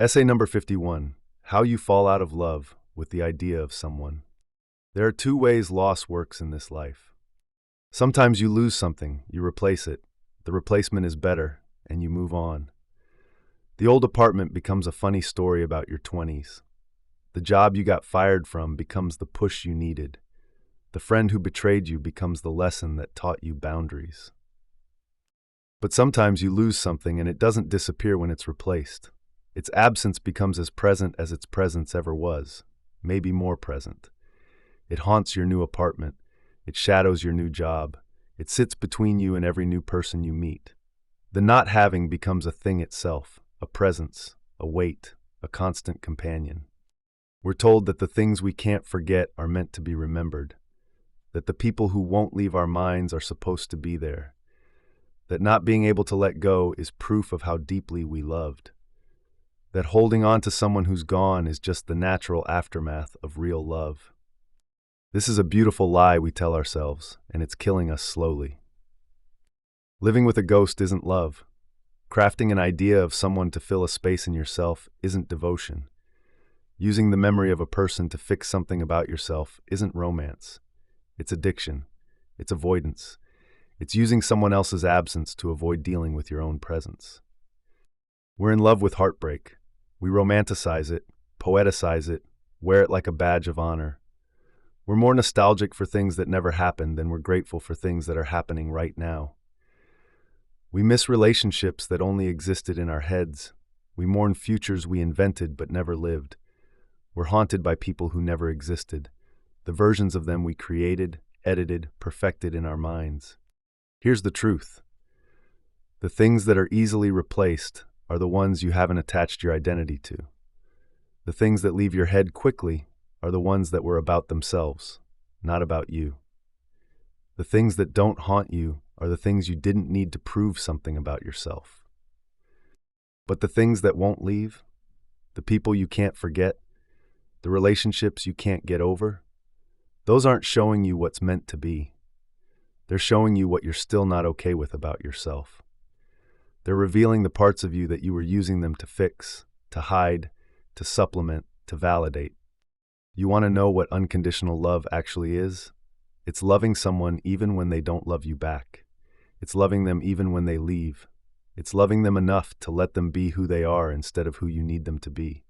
Essay number 51. How you fall out of love with the idea of someone. There are two ways loss works in this life. Sometimes you lose something, you replace it. The replacement is better, and you move on. The old apartment becomes a funny story about your 20s. The job you got fired from becomes the push you needed. The friend who betrayed you becomes the lesson that taught you boundaries. But sometimes you lose something and it doesn't disappear when it's replaced. Its absence becomes as present as its presence ever was, maybe more present. It haunts your new apartment. It shadows your new job. It sits between you and every new person you meet. The not having becomes a thing itself, a presence, a weight, a constant companion. We're told that the things we can't forget are meant to be remembered, that the people who won't leave our minds are supposed to be there, that not being able to let go is proof of how deeply we loved, that holding on to someone who's gone is just the natural aftermath of real love. This is a beautiful lie we tell ourselves, and it's killing us slowly. Living with a ghost isn't love. Crafting an idea of someone to fill a space in yourself isn't devotion. Using the memory of a person to fix something about yourself isn't romance. It's addiction. It's avoidance. It's using someone else's absence to avoid dealing with your own presence. We're in love with heartbreak. We romanticize it, poeticize it, wear it like a badge of honor. We're more nostalgic for things that never happened than we're grateful for things that are happening right now. We miss relationships that only existed in our heads. We mourn futures we invented but never lived. We're haunted by people who never existed, the versions of them we created, edited, perfected in our minds. Here's the truth. The things that are easily replaced are the ones you haven't attached your identity to. The things that leave your head quickly are the ones that were about themselves, not about you. The things that don't haunt you are the things you didn't need to prove something about yourself. But the things that won't leave, the people you can't forget, the relationships you can't get over, those aren't showing you what's meant to be. They're showing you what you're still not okay with about yourself. They're revealing the parts of you that you were using them to fix, to hide, to supplement, to validate. You want to know what unconditional love actually is? It's loving someone even when they don't love you back. It's loving them even when they leave. It's loving them enough to let them be who they are instead of who you need them to be.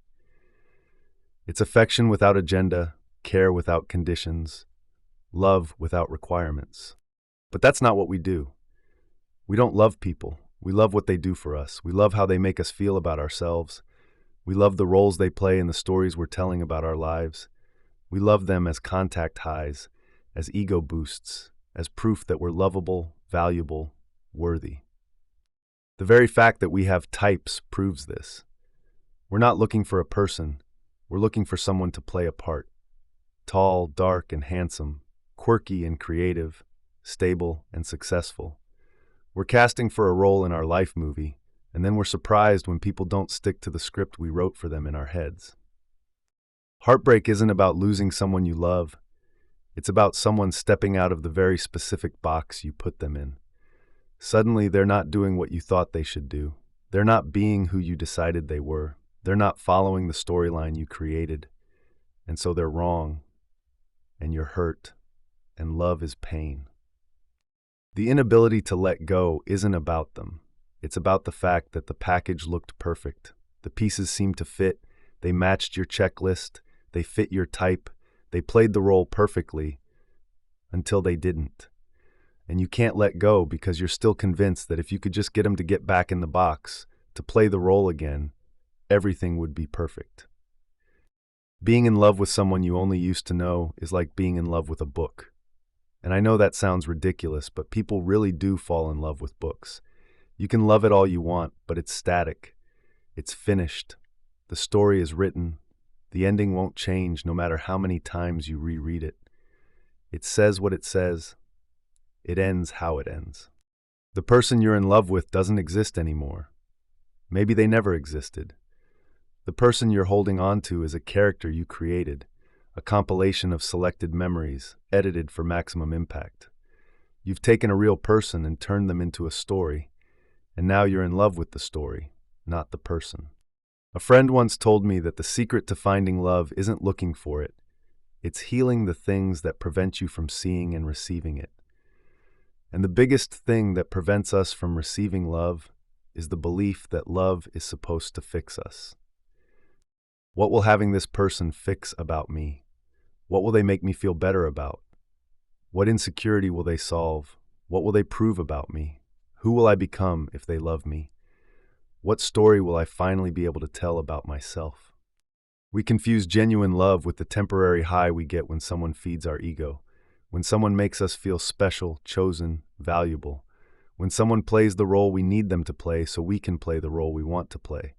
It's affection without agenda, care without conditions, love without requirements. But that's not what we do. We don't love people. We love what they do for us. We love how they make us feel about ourselves. We love the roles they play in the stories we're telling about our lives. We love them as contact highs, as ego boosts, as proof that we're lovable, valuable, worthy. The very fact that we have types proves this. We're not looking for a person. We're looking for someone to play a part. Tall, dark, and handsome, quirky and creative, stable and successful. We're casting for a role in our life movie, and then we're surprised when people don't stick to the script we wrote for them in our heads. Heartbreak isn't about losing someone you love. It's about someone stepping out of the very specific box you put them in. Suddenly, they're not doing what you thought they should do. They're not being who you decided they were. They're not following the storyline you created. And so they're wrong, and you're hurt, and love is pain. The inability to let go isn't about them. It's about the fact that the package looked perfect. The pieces seemed to fit. They matched your checklist. They fit your type. They played the role perfectly until they didn't. And you can't let go because you're still convinced that if you could just get them to get back in the box, to play the role again, everything would be perfect. Being in love with someone you only used to know is like being in love with a book. And I know that sounds ridiculous, but people really do fall in love with books. You can love it all you want, but it's static. It's finished. The story is written. The ending won't change no matter how many times you reread it. It says what it says. It ends how it ends. The person you're in love with doesn't exist anymore. Maybe they never existed. The person you're holding on to is a character you created, a compilation of selected memories, edited for maximum impact. You've taken a real person and turned them into a story, and now you're in love with the story, not the person. A friend once told me that the secret to finding love isn't looking for it, it's healing the things that prevent you from seeing and receiving it. And the biggest thing that prevents us from receiving love is the belief that love is supposed to fix us. What will having this person fix about me? What will they make me feel better about? What insecurity will they solve? What will they prove about me? Who will I become if they love me? What story will I finally be able to tell about myself? We confuse genuine love with the temporary high we get when someone feeds our ego, when someone makes us feel special, chosen, valuable, when someone plays the role we need them to play so we can play the role we want to play.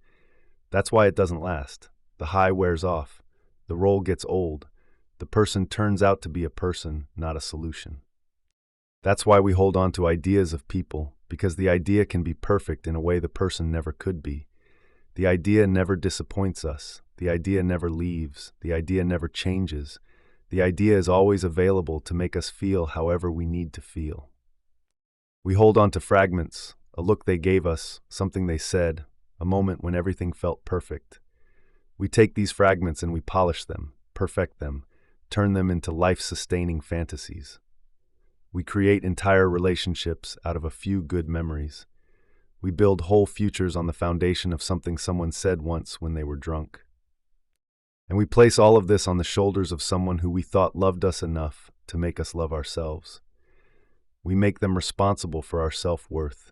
That's why it doesn't last. The high wears off. The role gets old. The person turns out to be a person, not a solution. That's why we hold on to ideas of people, because the idea can be perfect in a way the person never could be. The idea never disappoints us. The idea never leaves. The idea never changes. The idea is always available to make us feel however we need to feel. We hold on to fragments, a look they gave us, something they said, a moment when everything felt perfect. We take these fragments and we polish them, perfect them, turn them into life-sustaining fantasies. We create entire relationships out of a few good memories. We build whole futures on the foundation of something someone said once when they were drunk. And we place all of this on the shoulders of someone who we thought loved us enough to make us love ourselves. We make them responsible for our self-worth.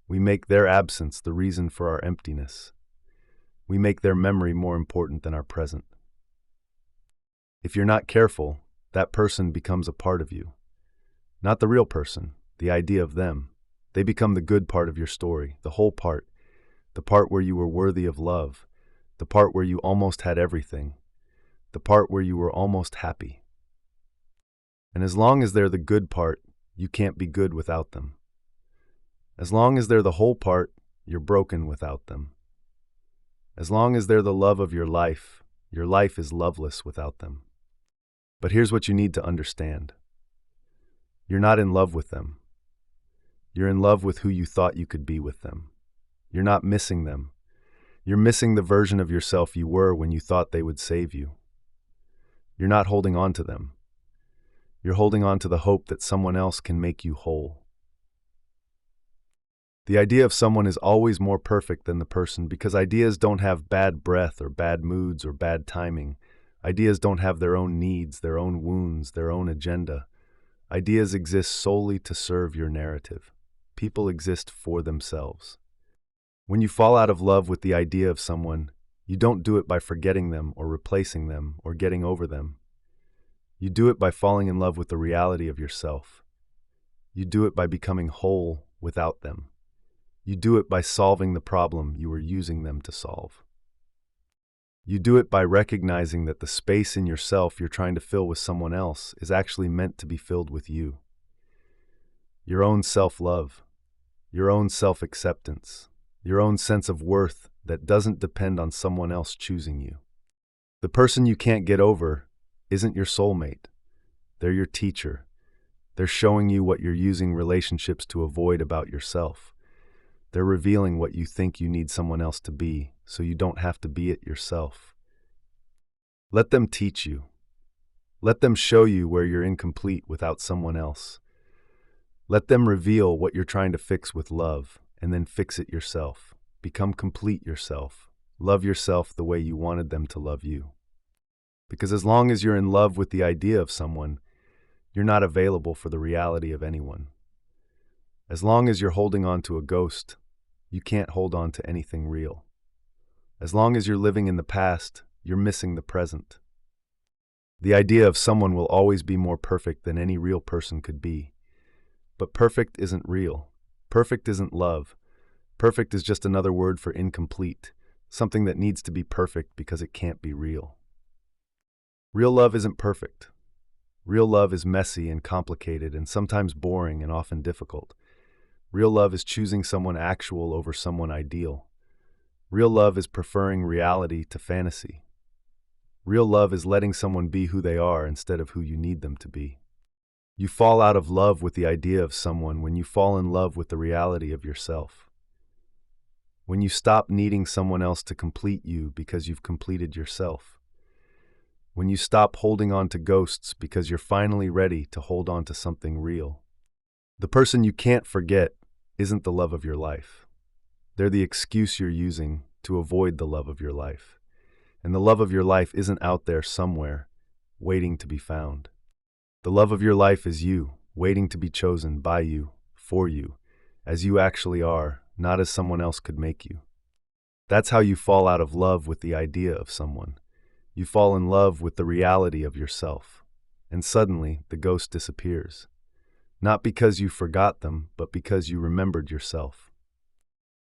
We make their absence the reason for our emptiness. We make their memory more important than our present. If you're not careful, that person becomes a part of you. Not the real person, the idea of them. They become the good part of your story, the whole part, the part where you were worthy of love, the part where you almost had everything, the part where you were almost happy. And as long as they're the good part, you can't be good without them. As long as they're the whole part, you're broken without them. As long as they're the love of your life is loveless without them. But here's what you need to understand. You're not in love with them. You're in love with who you thought you could be with them. You're not missing them. You're missing the version of yourself you were when you thought they would save you. You're not holding on to them. You're holding on to the hope that someone else can make you whole. The idea of someone is always more perfect than the person because ideas don't have bad breath or bad moods or bad timing. Ideas don't have their own needs, their own wounds, their own agenda. Ideas exist solely to serve your narrative. People exist for themselves. When you fall out of love with the idea of someone, you don't do it by forgetting them or replacing them or getting over them. You do it by falling in love with the reality of yourself. You do it by becoming whole without them. You do it by solving the problem you were using them to solve. You do it by recognizing that the space in yourself you're trying to fill with someone else is actually meant to be filled with you. Your own self-love, your own self-acceptance, your own sense of worth that doesn't depend on someone else choosing you. The person you can't get over isn't your soulmate. They're your teacher. They're showing you what you're using relationships to avoid about yourself. They're revealing what you think you need someone else to be, so you don't have to be it yourself. Let them teach you. Let them show you where you're incomplete without someone else. Let them reveal what you're trying to fix with love, and then fix it yourself. Become complete yourself. Love yourself the way you wanted them to love you. Because as long as you're in love with the idea of someone, you're not available for the reality of anyone. As long as you're holding on to a ghost, you can't hold on to anything real. As long as you're living in the past, you're missing the present. The idea of someone will always be more perfect than any real person could be. But perfect isn't real. Perfect isn't love. Perfect is just another word for incomplete, something that needs to be perfect because it can't be real. Real love isn't perfect. Real love is messy and complicated and sometimes boring and often difficult. Real love is choosing someone actual over someone ideal. Real love is preferring reality to fantasy. Real love is letting someone be who they are instead of who you need them to be. You fall out of love with the idea of someone when you fall in love with the reality of yourself. When you stop needing someone else to complete you because you've completed yourself. When you stop holding on to ghosts because you're finally ready to hold on to something real. The person you can't forget isn't the love of your life. They're the excuse you're using to avoid the love of your life. And the love of your life isn't out there somewhere, waiting to be found. The love of your life is you, waiting to be chosen by you, for you, as you actually are, not as someone else could make you. That's how you fall out of love with the idea of someone. You fall in love with the reality of yourself, and suddenly the ghost disappears. Not because you forgot them, but because you remembered yourself.